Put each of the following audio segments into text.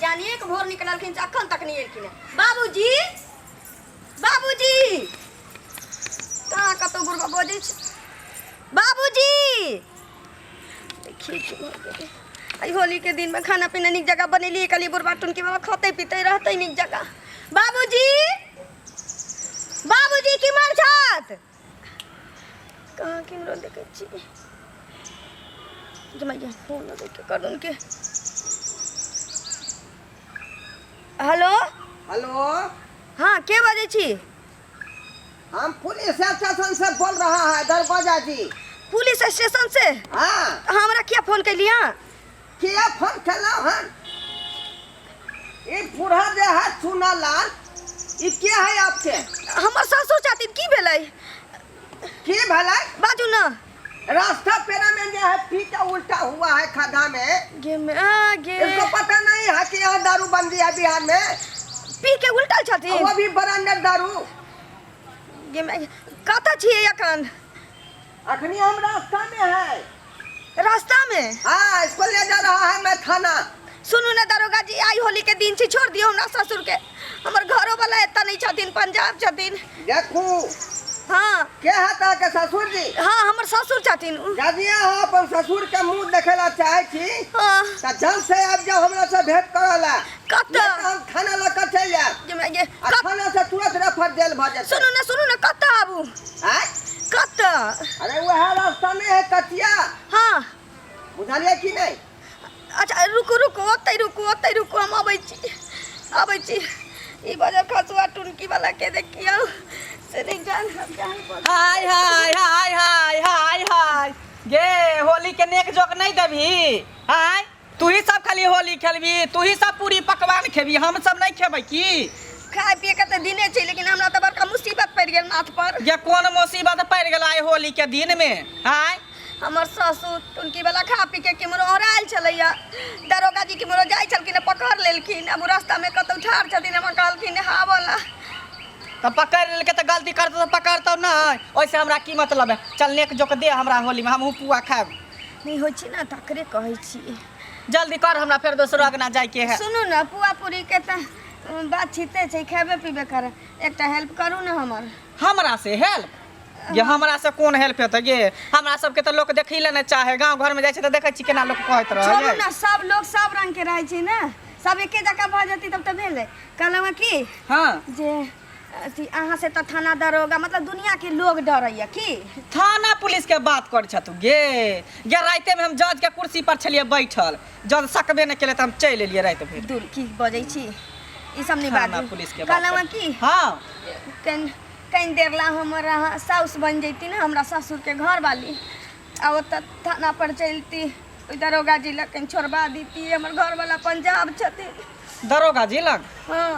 बिहानिए के भोर निकललखिन से अखन तक नहीं एलखिन। बाबूजी बाबूजी कहाँ कतौ बुढ़बा बजै छै। बाबूजी देखिए आई होली के दिन में खाना पीना निक जगह बनेली कली बुढ़बा टुनकी बाबा खते पीते रहते निक जगह। बाबूजी बाबूजी की मर छात कहाँ किमरो देखे छी जमाइया फोन लगे के कर उनके। हेलो हेलो हाँ के बजे छी। हम पुलिस स्टेशन से बोल रहा है दरवाजा जी। पुलिस स्टेशन से हाँ हमरा क्या फोन कर लिया क्या फोन कला है ये पूरा जे है सुना लाल ये क्या है आपके हमर ससुर चाहती की भेलै की भला बाजू ना। रास्ता पेरा में जो है पी का उल्टा हुआ है खड्डा में गे में आगे इसको पता नहीं है कि यहाँ दारू बंदी है बिहार में पी के उल्टल छथि वो भी ब्रांडेड दारू। गे में कत छियै अखन अखनी हम रास्ता में है रास्ता में। हाँ इसको ले जा रहा है मैं थाना। सुनू ना दरोगा जी आई होली के दिन से छोड़ दियो हमरा ससुर के हमर घरो वाला एता नहीं छथिन पंजाब छथिन। देखू हाँ क्या है ताके ससुर जी हाँ हमर ससुर छथिन। यदि अहाँ अपन ससुर के मुंह देखेला चाहे छी हाँ त जल्द से आबि जाओ हमरा से भेंट करला। कत हम थाना लग चल जाए गे में गे थाना से तुरंत रेफर जेल भ जाए। सुनू ना कत आबू आय कत। अरे वह रास्ता में है कटिया हाँ बुझलिए कि नहीं। अच्छा रुकू ओतै रुकू हम आबै छी ई बाजा खसुआ टुनकी वाला के देखियो से नहीं जान हाय हाय हाय हाय हाय हाय गे होली के नेक जोक नहीं देबी। हाय तू ही सब खाली होली खेलबी तू ही सब पूरी पकवान खेबी हम सब नहीं खेबै की। खाए पिए के तो दिने छै लेकिन हमरा तो बड़का मुसीबत पड़ गेल माथ पर। ये कौन मुसीबत पड़ गेल आइ होली के दिन में। हाय हमर ससुर टुनकी वाला खा पी के किमरो हरायल छलैया दरोगा जी किमरो जाय छलखिन पकड़ लेलखिन अब रास्ता में कतौ ठाड़ छथिन हम कहलखिन हा बोला तो पकड़ लेके तो गलती करतो तो पकड़तो नहीं ओइसे हमरा की मतलब है। चल नेक जोक दे हमरा होली में हम पुआ खाब नहीं होइ छी ना तकरे कहै छी। जल्दी कर हमरा फिर दोसर अगना जाय के है। सुनू ना पुआ पूरी के त बात छिते छै खेबे पीबे करे एकटा हेल्प करू ना हमर। हमरा से हेल्प ये हमरा से कौन हेल्प हेतै गे हमरा सबके तो लोग देखै ले न चाहे गांव घर में जाय छै त देखै छी केना लोग कहैत रहै। छोड़ू ना सब लोग सब रंग के रहै छै ना सब एके जगह भ जति तब त भेलै कहलवा की हां जे अथी अहाँ से त थाना दरोगा मतलब दुनिया के लोग डरैया की। थाना पुलिस के बात कर छ तू गे गे राते में हम जज के कुर्सी पर छलिए बैठल जज सकबे न केले त हम चल एलिए रात भर। दूर की बजै छी ई सब नहीं थाना बात पुलिस के कहलवा की हां कहीं देर ला हमारा साउस बन जैती ना हमरा ससुर के घर वाली आ ओतऽ थाना पर चलती दरोगा जी लग कहीं छोड़वा देती हमर घर वाला पंजाब छथिन। दरोगा जी लग हाँ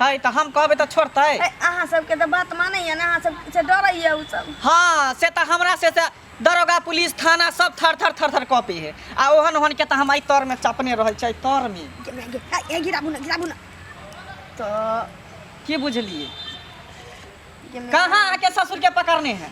है त हम कहबे त छोड़तै। अहाँ सबके तो बात मानैया ना अहाँ सब से डरैया उ सब। हाँ से त हमरा से दरोगा पुलिस थाना सब थर थर कॉपी है आ ओहन ओहन के त हम आई तर में चपने रहल छै तर में गिराबू ना तो की बुझलिए कहाँ आके ससुर के पकड़ने हैं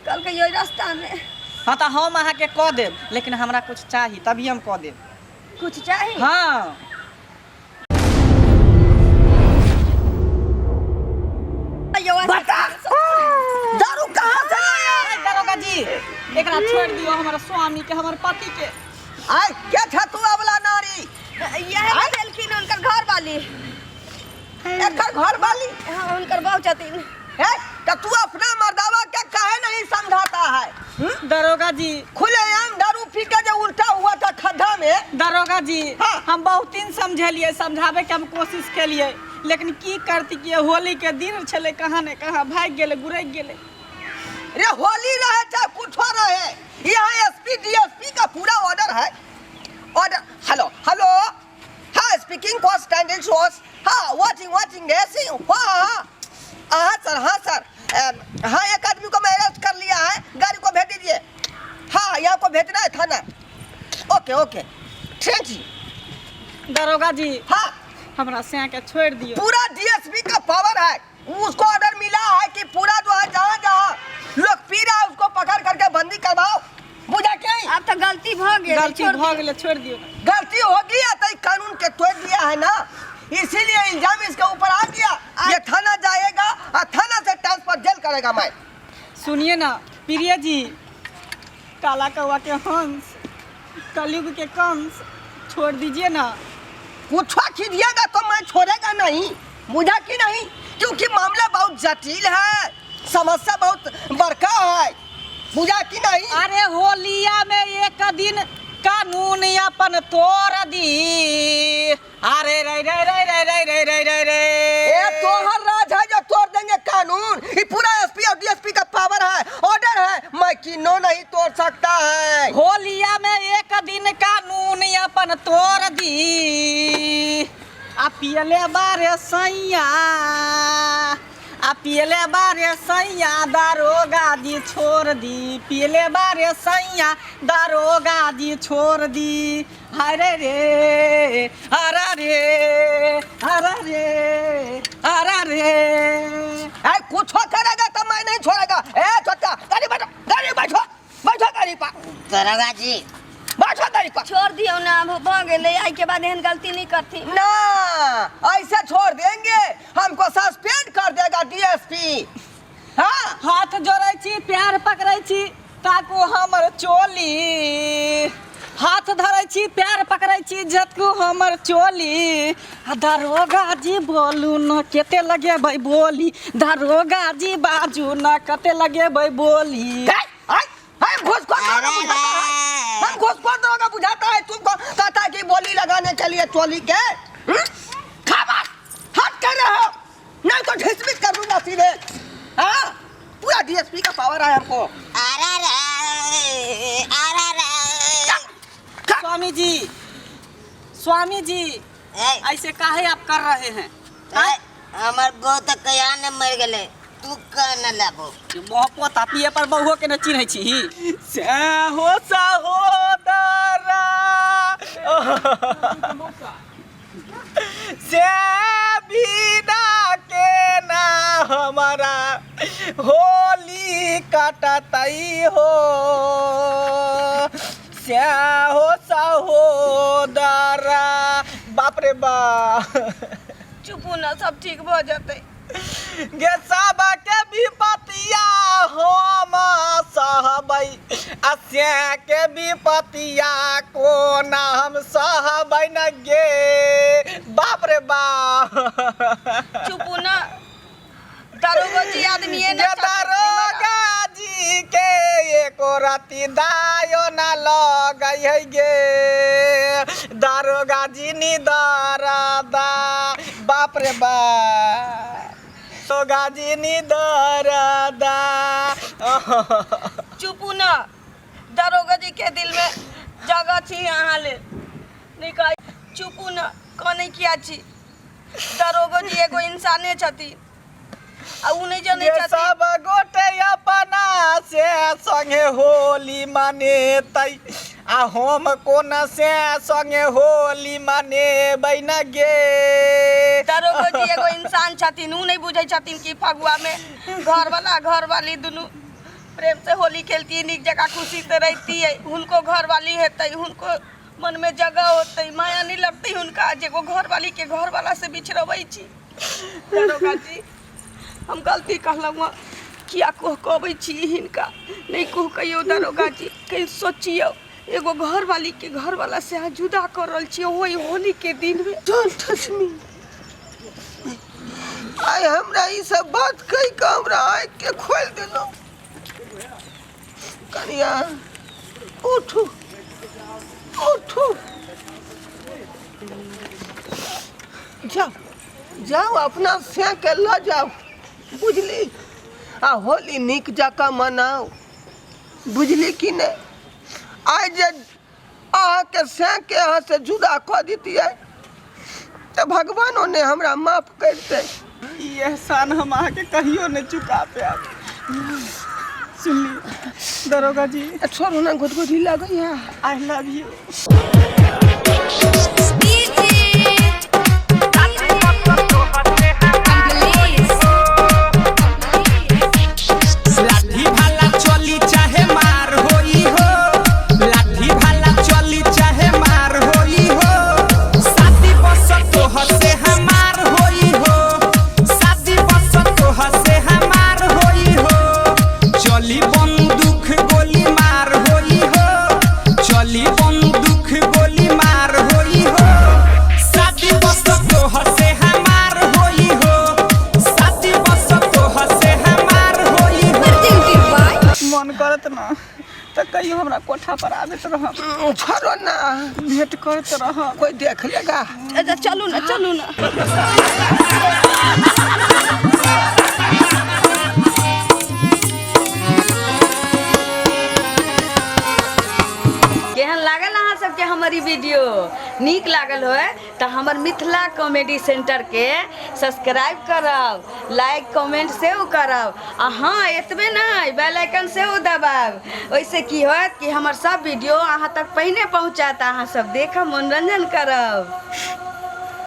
कल के यो रास्ता में। हाँ तो हम अहाँ के कह देब लेकिन हमरा कुछ चाहिए तभी हम कह देब। कुछ चाहिए हाँ दारू कहाँ से आय दरोगा जी एकरा छोड़ दियो हमारा स्वामी के हमारे पति के। आय क्या छतुआ वाला नारी यह देलखिन उनकर घर वाली एकर घर वाली हाँ उनकर बहू छथिन। है तो तू अपना मर्दावा के काहे नहीं समझाता है। दरोगा जी खुलेआम दारू पी के जो उल्टा हुआ था खड्डा में। दरोगा जी हाँ। हम बहुत दिन समझलिए समझावे के हम कोशिश केलिए लेकिन की करती कि होली के दिन छले कहाँ ने कहाँ भाग गेले गुरक गेले। रे होली रहे चाहे कुछ रहे यहाँ एसपी डीएसपी का पूरा ऑर्डर है। ऑर्डर हेलो हेलो हाँ स्पीकिंग फॉर स्टैंडिंग शोस हाँ वाचिंग ऐसी हाँ सर हाँ एक आदमी को मैं अरेस्ट कर लिया है गाड़ी को भेज दीजिए। हाँ यहाँ को भेजना है थाना। ओके थैंक यू दरोगा जी हाँ हमरा से के छोड़ दियो। पूरा डीएसपी का पावर है उसको ऑर्डर मिला है कि पूरा जो है जहाँ जहाँ लोग पी रहा है उसको पकड़ करके बंदी करवाओ। बुझा क्या अब तो गलती भ गेल गलती भ गेल छोड़ दियो। गलती होगी या तो कानून के तोड़ दिया है ना, इसीलिए इल्जाम इसके ऊपर आ गया। ये थाना जाएगा और थाना से ट्रांसफर जेल करेगा। मैं सुनिए ना प्रिया जी, काला कौवा के हंस, कलयुग के कंस छोड़ दीजिए ना। कुछ कीजिएगा तो मैं छोड़ेगा नहीं, मुझे कि नहीं, क्योंकि मामला बहुत जटिल है, समस्या बहुत बड़का है, मुझे कि नहीं। अरे होलिया में एक दिन कानून अपन तोड़ दी। अरे रे रे रे रे रे रे रे रे रे ये तोहर राज है जो तोड़ देंगे कानून। ये पूरा एसपी और डीएसपी का पावर है, ऑर्डर है, मैं किनो नहीं तोड़ सकता है। होलिया में एक दिन कानून अपन तोड़ दी। आ पियले बारे सैया, आ पियले बारे सैया दारोगा जी छोड़ दी। पियले बारे सैया दारोगा जी छोड़ दी। हरे रे हरा रे हरा रे हरा रे। ऐ कुछ करेगा तो मैं नहीं छोड़ेगा। ए छोटा गाड़ी बैठो, गाड़ी बैठो, बैठो गाड़ी पर। दरोगा जी बैठो गाड़ी पर। छोड़ दियो ना, अब भ गेले, आई के बाद एहन गलती नहीं करती ना, ऐसे छोड़ देंगे, हमको सस्पेंड कर देगा डीएसपी। हाँ, हाथ जोड़े छी, प्यार पकड़े छी, ताकू हमर चोली। हाथ धरे छी, प्यार पकड़े छी, जतकू हमर चोली। दारोगा जी बोलू न केते लगे भाई बोली। दारोगा जी बाजू न कते लगे भाई बोली। हम घूसखोर दरोगा बुझाता है, हम घूसखोर दरोगा बुझाता है। तुमको कहता है कि बोली लगाने के लिए चोली के खाबाश हट कर रहे हो, नहीं तो डिसमिस कर दूंगा सीधे। हाँ, पूरा डीएसपी का पावर है हमको। अरे रे अरे रे। स्वामी जी, स्वामी जी, ऐसे काहे आप कर रहे हैं? हमर गो तक कया न मर गेले, तू का न लाबो। मोहब्बत पिए पर बहुओ के न चिन्है छी। साहो सहोदरा से बिना के ना हमारा होली काटतई हो। साहो सहोदरा बाप रे बा। चुप ना, सब ठीक भ जाते। गे सब के विपतिया हम सहबै, अस्य के विपतिया को ना हम सहबै न गे। बाप रे बाप। चुप ना, दारोगा जी आदमी है ना, दारोगा जी के एको राती दायो ना लगै है गे। दारोगा जी नी दरदा बाप रे बाप। दारोगा जी नी दरदा। चुप ना, दारोगा जी के दिल में जगह छी यहाँ ले निकाय। चुप ना, कने किया छी, दारोगा जी एगो इंसाने छथि, आ उ नहीं जाने छथि। सब गोटे अपना से संगे होली मनेतै, आ हम कोन से संगे होली मनेबै न गे। दारोगा जी एगो इंसान छथिन, उ नहीं बुझै छथिन कि फगुआ में घर वाला घर वाली दोनों प्रेम से होली खेलती, निक जगह खुशी से रहती है। उनको घर वाली हेतै, उनको मन में जगह होतै, माया नहीं लगती उनका, जेगो घर वाली के घर वाला से बिछड़बै छी। दारोगा जी हम गलती कहलहुँ, किया कहबै छी हिनका, नहीं कह कहियो दारोगा जी। कहीं सोचियो, एगो घर वाली के घर वाला से आज जुदा कर रहल छी, वही होली के दिन में। Don't touch me. आई हमरा ई सब बात कई के हमरा आँख के खोल देलो। कनिया उठो उठो, जाओ जाओ अपना से के ला जाओ, बुझली। आ होली निक जका मनाओ, बुझली कि नहीं। आज जे अहाँ के से के यहाँ से जुदा कऽ दितियै तो भगवानो ने हमरा माफ करते। ई एहसान हम आके कहियो न चुका पाएब। सुनली दारोगा जी, छोड़ो ना, गुदगुदी लगी है। I love you. लाठी भाला चली चाहे मार होई हो, लाठी भाला चली चाहे मार होई हो। शादी मन करत ना तो कहियो हमरा कोठा पर आबैत रह छोड़ो ना, भेंट करत रह। कोई देख लेगा। अच्छा चलू ना चलू ना। केहन लागल अहाँ सबके हमारी वीडियो? नीक लागल हो तो हमर मिथिला कॉमेडी सेंटर के सब्सक्राइब करब, लाइक कमेंट सेहो करब आ हाँ एतबे नहीं बेल आइकन सेहो दबाब। ओइसे की होत कि हमर सब वीडियो अहाँ तक पहिने पहुँचात, अहाँ सब देखब मनोरंजन करब।